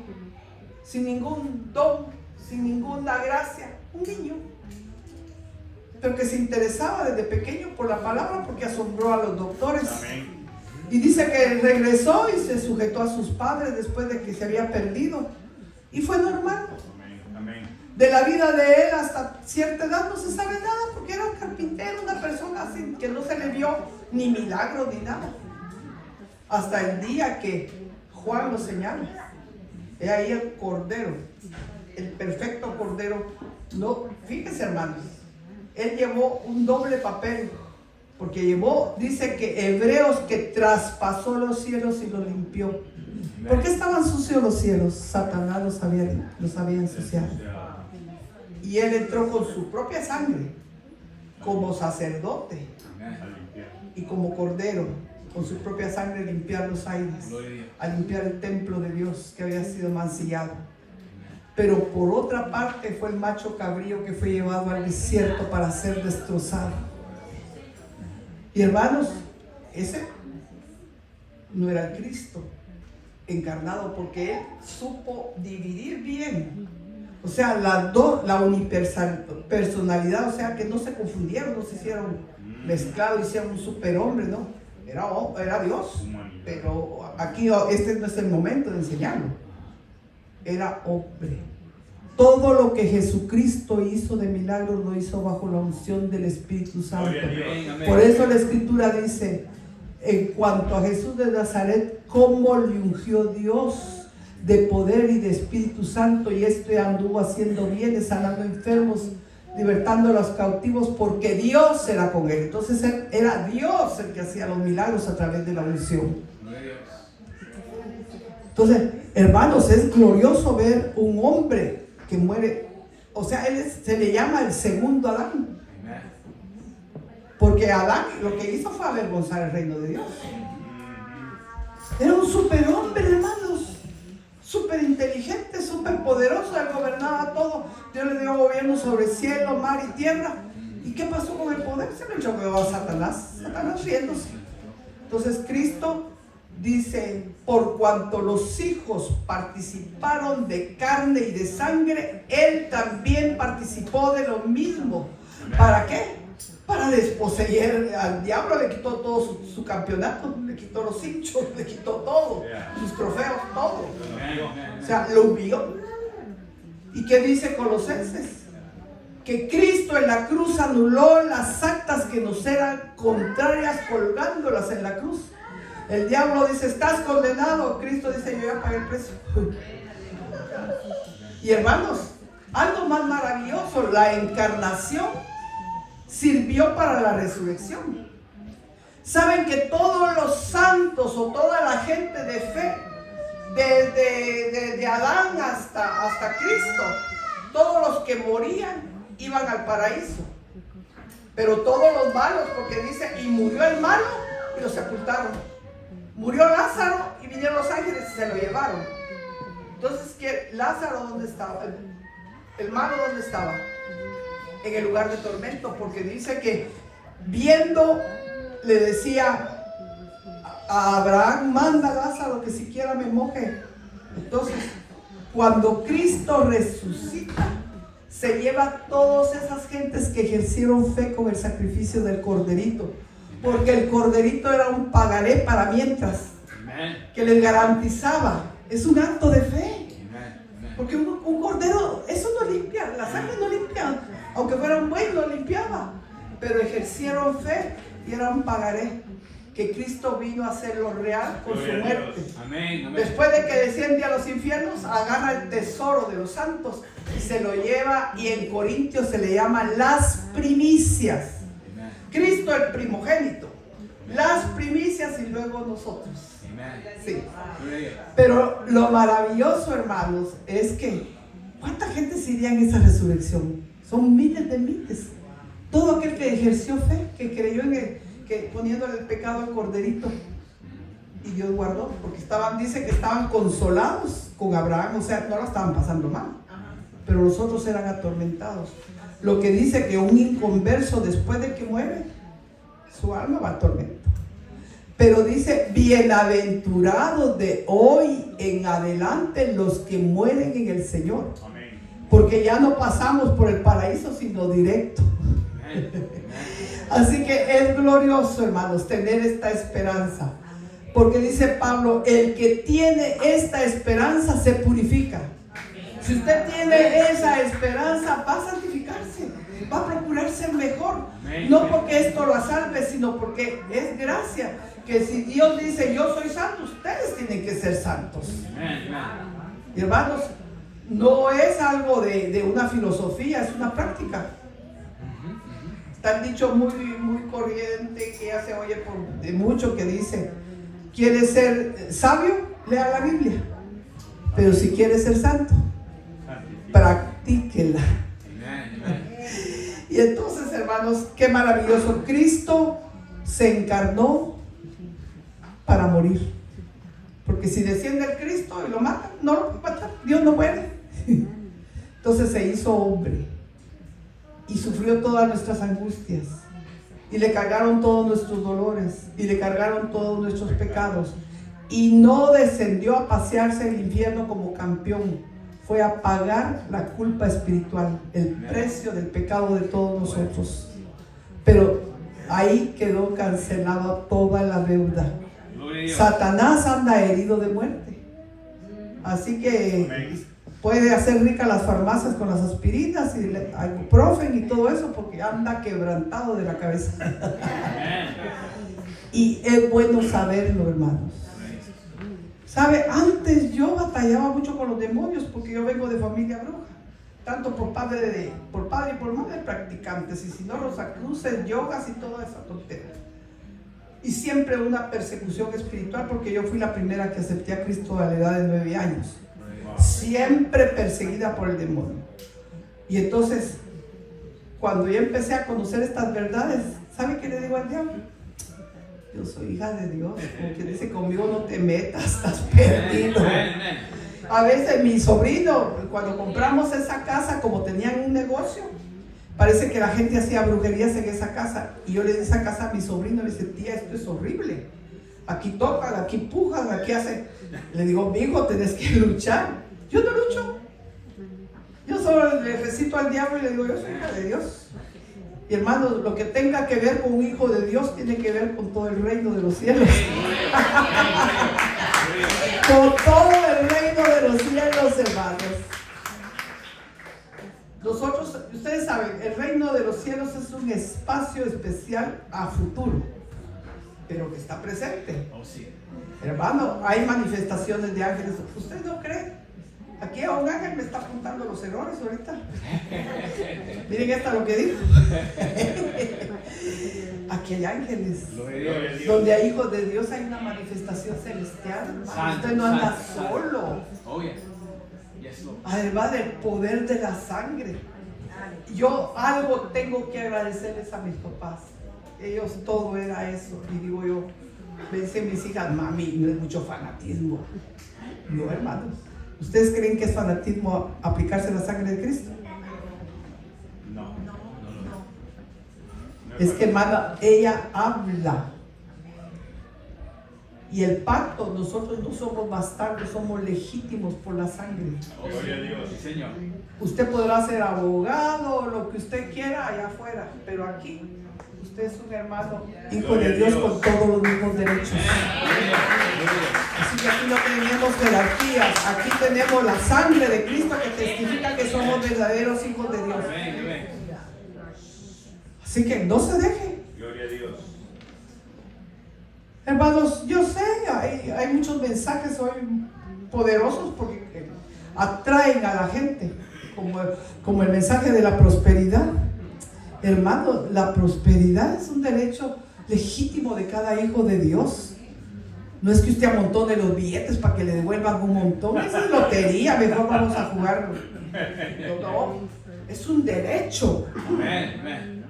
sin ningún don, sin ninguna gracia, un niño, pero que se interesaba desde pequeño por la palabra, porque asombró a los doctores. Amén. Y dice que regresó y se sujetó a sus padres después de que se había perdido, y fue normal. Amén. De la vida de él hasta cierta edad no se sabe nada, porque era un carpintero, una persona así, que no se le vio ni milagro ni nada, hasta el día que Juan lo señala. He ahí el Cordero, el perfecto Cordero. No, fíjense, hermanos, él llevó un doble papel, porque dice que Hebreos, que traspasó los cielos y los limpió. ¿Por qué estaban sucios los cielos? Satanás los había ensuciado. Y él entró con su propia sangre, como sacerdote y como Cordero, con su propia sangre limpiar los aires, a limpiar el templo de Dios que había sido mancillado. Pero por otra parte fue el macho cabrío que fue llevado al desierto para ser destrozado. Y hermanos, ese no era el Cristo encarnado, porque él supo dividir bien. O sea, la unipersonalidad, o sea, que no se confundieron, no se hicieron mezclados, hicieron un superhombre, ¿no? Era Dios, pero aquí este no es el momento de enseñarlo. Era hombre. Todo lo que Jesucristo hizo de milagros lo hizo bajo la unción del Espíritu Santo. Por eso la Escritura dice, en cuanto a Jesús de Nazaret, cómo le ungió Dios de poder y de Espíritu Santo, y anduvo haciendo bienes, sanando enfermos, libertando a los cautivos, porque Dios era con él. Entonces era Dios el que hacía los milagros a través de la unción. Entonces, hermanos, es glorioso ver un hombre que muere. O sea, se le llama el segundo Adán, porque Adán lo que hizo fue avergonzar el reino de Dios. Era un superhombre, hermanos, súper inteligente, súper poderoso. Él gobernaba todo. Dios le dio gobierno sobre cielo, mar y tierra. ¿Y qué pasó con el poder? Se lo echó a Satanás riéndose. Entonces Cristo dice, por cuanto los hijos participaron de carne y de sangre, él también participó de lo mismo. ¿Para qué? Para desposeer al diablo. Le quitó todo su campeonato, le quitó los hinchos, le quitó todo, sus trofeos, todo. O sea, lo humilló. ¿Y qué dice Colosenses? Que Cristo en la cruz anuló las actas que nos eran contrarias, colgándolas en la cruz. El diablo dice, estás condenado. Cristo dice, yo ya pagué el precio. Y hermanos, algo más maravilloso, la encarnación sirvió para la resurrección. Saben que todos los santos o toda la gente de fe, desde Adán hasta Cristo, todos los que morían iban al paraíso. Pero todos los malos, porque dice, y murió el malo y lo sepultaron. Murió Lázaro y vinieron los ángeles y se lo llevaron. Entonces, ¿Lázaro dónde estaba? ¿El malo dónde estaba? En el lugar de tormento, porque dice que viendo, le decía a Abraham, manda a Lázaro que siquiera me moje. Entonces, cuando Cristo resucita, se lleva a todas esas gentes que ejercieron fe con el sacrificio del corderito, porque el corderito era un pagaré para mientras, que les garantizaba. Es un acto de fe, porque un cordero, eso no limpia, la sangre no limpia, aunque fuera un buey no limpiaba, pero ejercieron fe y era un pagaré que Cristo vino a hacerlo real con su muerte. Después de que desciende a los infiernos, agarra el tesoro de los santos y se lo lleva, y en Corintios se le llama las primicias. Cristo el primogénito, las primicias y luego nosotros. Sí. Pero lo maravilloso, hermanos, es que ¿cuánta gente se iría en esa resurrección? Son miles de miles. Todo aquel que ejerció fe, que creyó en que poniéndole el pecado al corderito, y Dios guardó, porque dice que estaban consolados con Abraham, o sea, no la estaban pasando mal, pero los otros eran atormentados. Lo que dice que un inconverso, después de que muere, su alma va al tormento. Pero dice, bienaventurados de hoy en adelante los que mueren en el Señor. Porque ya no pasamos por el paraíso, sino directo. Así que es glorioso, hermanos, tener esta esperanza. Porque dice Pablo, el que tiene esta esperanza se purifica. Si usted tiene esa esperanza, va a santificarse, va a procurarse mejor. No porque esto lo salve, sino porque es gracia. Que si Dios dice, yo soy santo, ustedes tienen que ser santos. Y hermanos, no es algo de una filosofía, es una práctica. Está el dicho muy corriente que ya se oye de mucho, que dice, ¿quieres ser sabio? Lea la Biblia. Pero si quieres ser santo, practíquela. Y entonces, hermanos, qué maravilloso. Cristo se encarnó para morir. Porque si desciende el Cristo y lo mata, no lo puede matar. Dios no muere. Entonces se hizo hombre y sufrió todas nuestras angustias, y le cargaron todos nuestros dolores, y le cargaron todos nuestros pecados, y no descendió a pasearse en el infierno como campeón. Fue a pagar la culpa espiritual, el precio del pecado de todos nosotros. Pero ahí quedó cancelada toda la deuda. Satanás anda herido de muerte, así que puede hacer ricas las farmacias con las aspirinas y el ibuprofen y todo eso, porque anda quebrantado de la cabeza. Y es bueno saberlo, hermanos. ¿Sabe? Antes yo batallaba mucho con los demonios, porque yo vengo de familia bruja, tanto por padre y por madre practicantes, y si no, rosacruces, yogas y toda esa tontería. Y siempre una persecución espiritual, porque yo fui la primera que acepté a Cristo a la edad de 9 años. Siempre perseguida por el demonio. Y entonces, cuando yo empecé a conocer estas verdades, ¿sabe qué le digo al diablo? Yo soy hija de Dios, como que dice, conmigo no te metas, estás perdido. A veces mi sobrino, cuando compramos esa casa, como tenían un negocio, parece que la gente hacía brujerías en esa casa, y yo le di esa casa a mi sobrino, le dije, tía, esto es horrible. Aquí tocan, aquí empujan, aquí hacen. Le digo, mi hijo, tenés que luchar. Yo no lucho. Yo solo le recito al diablo y le digo, yo soy hija de Dios. Y hermanos, lo que tenga que ver con un hijo de Dios tiene que ver con todo el reino de los cielos. Con todo el reino de los cielos, hermanos. Nosotros, ustedes saben, el reino de los cielos es un espacio especial a futuro, pero que está presente. Hermano, hay manifestaciones de ángeles. ¿Usted no cree? Aquí a un ángel me está apuntando los errores ahorita. Miren esta lo que dijo. Aquí hay ángeles. Donde hay hijos de Dios hay una manifestación celestial. Usted no anda solo. Además del poder de la sangre. Yo algo tengo que agradecerles a mis papás. Ellos todo era eso. Y digo yo, me dicen mis hijas, mami, no es mucho fanatismo. No, hermanos. ¿Ustedes creen que es fanatismo aplicarse la sangre de Cristo? No. Es que, hermana, ella habla. Y el pacto, nosotros no somos bastardos, somos legítimos por la sangre. Gloria a Dios. Sí, Señor. Usted podrá ser abogado, lo que usted quiera allá afuera, pero aquí usted es un hermano, hijo de Dios con todos los mismos derechos. Así que aquí no tenemos jerarquías, aquí tenemos la sangre de Cristo que testifica que somos verdaderos hijos de Dios. Así que no se deje. Gloria a Dios. Hermanos, yo sé, hay muchos mensajes hoy poderosos porque atraen a la gente, como el mensaje de la prosperidad. Hermanos, la prosperidad es un derecho legítimo de cada hijo de Dios. No es que usted amontone los billetes para que le devuelvan un montón. Esa es lotería, mejor vamos a jugar. No, es un derecho. Amén.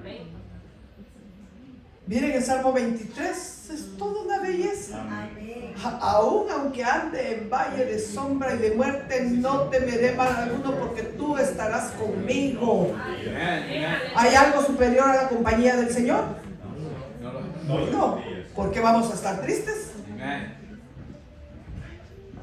Miren el Salmo 23, es toda una belleza. Amén. Aún aunque ande en valle de sombra y de muerte, no temeré mal alguno porque tú estarás conmigo. ¿Hay algo superior a la compañía del Señor? No. ¿Por qué vamos a estar tristes?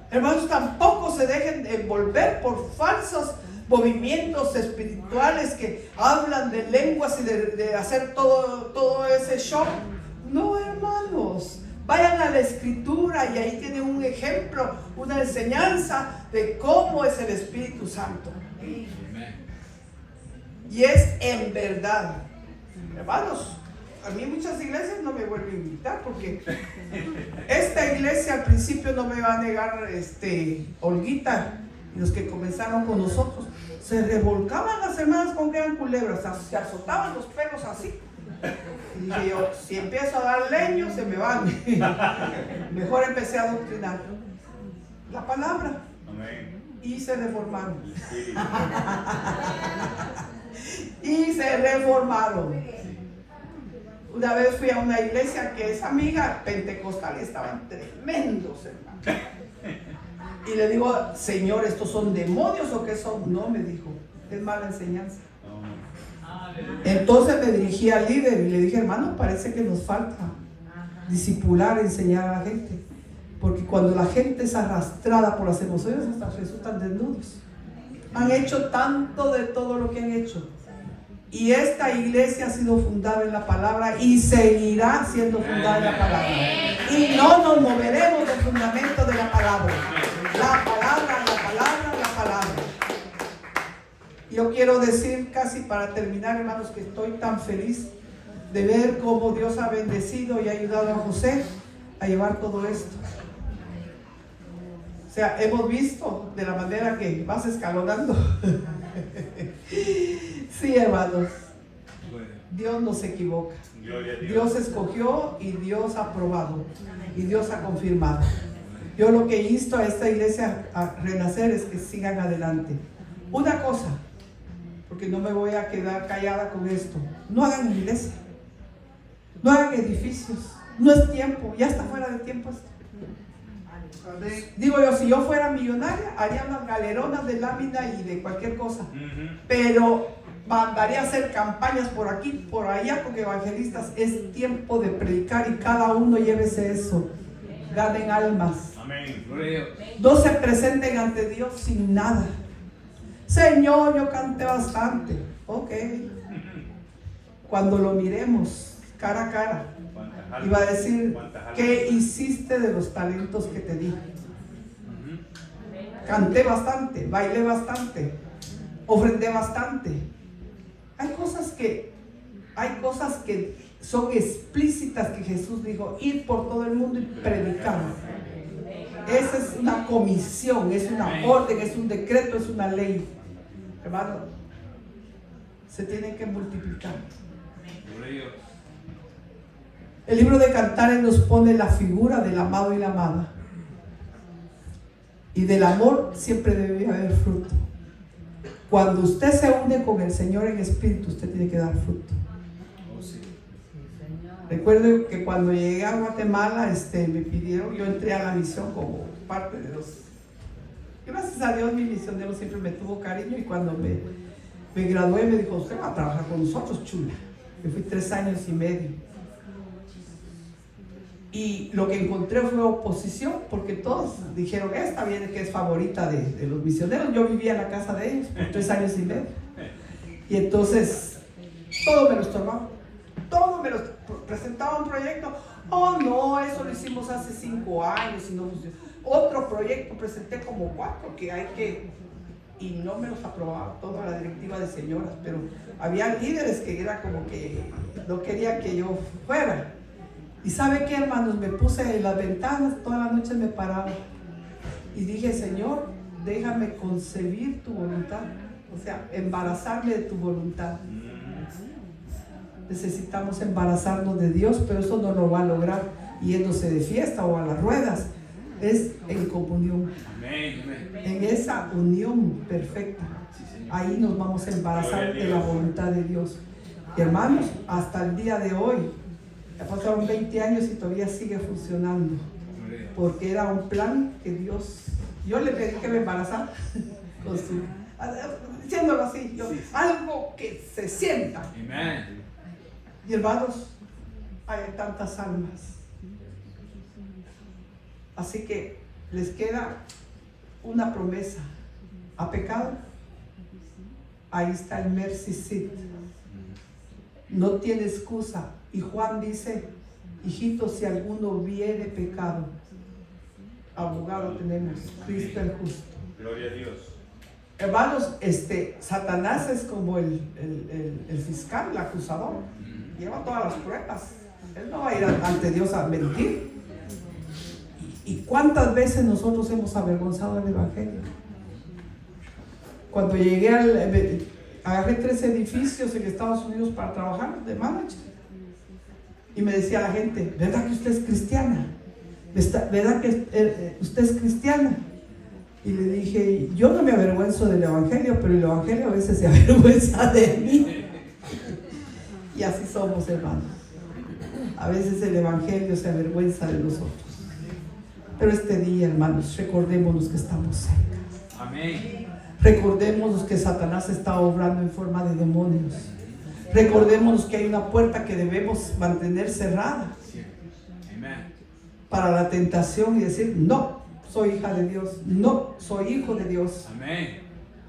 Hermanos, tampoco se dejen envolver por falsos movimientos espirituales que hablan de lenguas y de hacer todo ese show. No, hermanos, vayan a la escritura y ahí tienen un ejemplo, una enseñanza de cómo es el Espíritu Santo. Y es en verdad. Hermanos, a mí muchas iglesias no me vuelven a invitar porque esta iglesia al principio no me va a negar Olguita y los que comenzaron con nosotros se revolcaban las hermanas con que eran culebras, se azotaban los pelos así. Y dije yo, si empiezo a dar leño se me van. Mejor empecé a adoctrinar la palabra. Amén. Y se reformaron. Y se reformaron. Una vez fui a una iglesia que es amiga pentecostal y estaban tremendos, hermanos. Y le digo, Señor, ¿estos son demonios o qué son? No, me dijo, es mala enseñanza. Entonces me dirigí al líder y le dije, hermano, parece que nos falta discipular, enseñar a la gente. Porque cuando la gente es arrastrada por las emociones, hasta resultan desnudos. Han hecho tanto de todo lo que han hecho. Y esta iglesia ha sido fundada en la palabra y seguirá siendo fundada en la palabra. Y no nos moveremos del fundamento de la palabra. La palabra, la palabra, la palabra. Yo quiero decir casi para terminar, hermanos, que estoy tan feliz de ver cómo Dios ha bendecido y ha ayudado a José a llevar todo esto. O sea, hemos visto de la manera que vas escalonando. Sí, hermanos, Dios no se equivoca. Dios escogió y Dios ha aprobado y Dios ha confirmado. Yo lo que insto a esta iglesia a renacer es que sigan adelante. Una cosa, porque no me voy a quedar callada con esto: no hagan iglesia, no hagan edificios, no es tiempo, ya está fuera de tiempo esto. Digo yo, si yo fuera millonaria, haría unas galeronas de lámina y de cualquier cosa, pero mandaría a hacer campañas por aquí, por allá, porque evangelistas, es tiempo de predicar y cada uno llévese eso. ganen almas. Amén. Gloria a Dios. No se presenten ante Dios sin nada. Señor, yo canté bastante. Ok. Cuando lo miremos cara a cara, iba a decir, ¿qué hiciste de los talentos que te di? Canté bastante, bailé bastante, ofrendé bastante. Hay cosas que son explícitas que Jesús dijo, ir por todo el mundo y predicar. Esa es una comisión, es una orden, es un decreto, es una ley. Hermano, se tienen que multiplicar. El libro de Cantares nos pone la figura del amado y la amada. Y del amor siempre debe haber fruto. Cuando usted se une con el Señor en espíritu, usted tiene que dar fruto. Recuerdo que cuando llegué a Guatemala, me pidieron, yo entré a la misión como parte de los... Gracias a Dios mi misionero siempre me tuvo cariño y cuando me gradué me dijo, usted va a trabajar con nosotros, chula. Yo fui 3 años y medio. Y lo que encontré fue oposición, porque todos dijeron, esta viene que es favorita de los misioneros. Yo vivía en la casa de ellos por 3 años y medio. Y entonces, todo me lo estorbaban. Todo me lo presentaba un proyecto. Oh, no, eso lo hicimos hace 5 años. Y no, otro proyecto presenté como 4 que hay que... Y no me los aprobaba toda la directiva de señoras, pero había líderes que era como que no querían que yo fuera. Y ¿sabe qué, hermanos? Me puse en las ventanas, todas las noches me paraba y dije, Señor, déjame concebir tu voluntad, o sea, embarazarme de tu voluntad. Necesitamos embarazarnos de Dios, pero eso no lo va a lograr yéndose de fiesta o a las ruedas, es en comunión. En esa unión perfecta, ahí nos vamos a embarazar de la voluntad de Dios. Y hermanos, hasta el día de hoy, ya pasaron 20 años y todavía sigue funcionando, porque era un plan que Dios, yo le pedí que me embarazara, diciéndolo así, algo que se sienta. Y hermanos, hay tantas almas. Así que les queda una promesa. ¿Ha pecado? Ahí está el mercy seat. No tiene excusa. Y Juan dice, hijito, si alguno viene pecado, abogado tenemos, Cristo el justo. Gloria a Dios. Hermanos, Satanás es como el fiscal, el acusador. Lleva todas las pruebas. Él no va a ir ante Dios a mentir. ¿Y cuántas veces nosotros hemos avergonzado el Evangelio? Cuando llegué agarré 3 edificios en Estados Unidos para trabajar de manager. Y me decía la gente, ¿verdad que usted es cristiana? ¿Verdad que usted es cristiana? Y le dije, yo no me avergüenzo del Evangelio, pero el Evangelio a veces se avergüenza de mí. Y así somos, hermanos. A veces el Evangelio se avergüenza de nosotros. Pero este día, hermanos, recordémonos que estamos cerca. Amén. Recordémonos que Satanás está obrando en forma de demonios. Recordémonos que hay una puerta que debemos mantener cerrada para la tentación y decir, no, soy hija de Dios, no, soy hijo de Dios. Amén.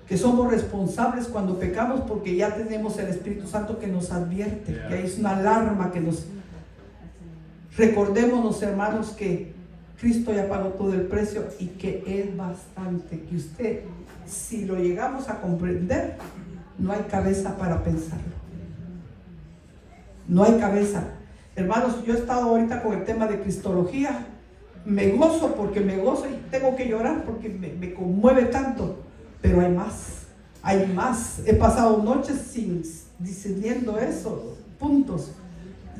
Que somos responsables cuando pecamos porque ya tenemos el Espíritu Santo que nos advierte, que hay una alarma que nos... Recordémonos, hermanos, que Cristo ya pagó todo el precio y que es bastante, que usted, si lo llegamos a comprender, no hay cabeza para pensarlo. No hay cabeza. Hermanos, yo he estado ahorita con el tema de cristología. Me gozo porque me gozo y tengo que llorar porque me conmueve tanto. Pero hay más. Hay más. He pasado noches discerniendo eso, puntos.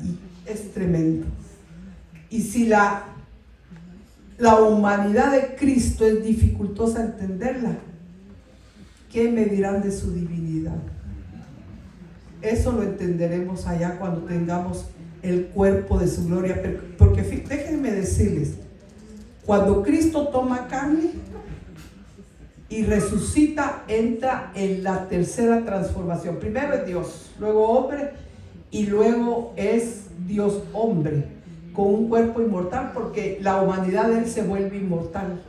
Y es tremendo. Y si la humanidad de Cristo es dificultosa entenderla, ¿qué me dirán de su divinidad? Eso lo entenderemos allá cuando tengamos el cuerpo de su gloria. Porque déjenme decirles, cuando Cristo toma carne y resucita, entra en la tercera transformación. Primero es Dios, luego hombre y luego es Dios hombre. con un cuerpo inmortal, porque la humanidad de él se vuelve inmortal.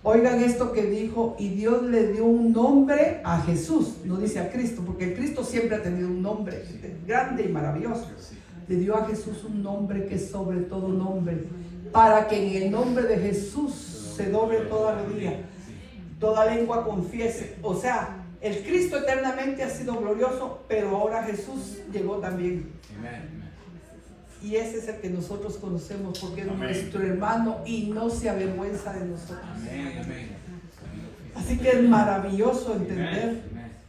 Oigan esto que dijo, y Dios le dio un nombre a Jesús, no dice a Cristo, porque el Cristo siempre ha tenido un nombre grande y maravilloso. Le dio a Jesús un nombre que es sobre todo nombre, para que en el nombre de Jesús se doble toda rodilla, toda lengua confiese. O sea, el Cristo eternamente ha sido glorioso, pero ahora Jesús llegó también. Y ese es el que nosotros conocemos, porque es nuestro hermano y no se avergüenza de nosotros. Así que es maravilloso entender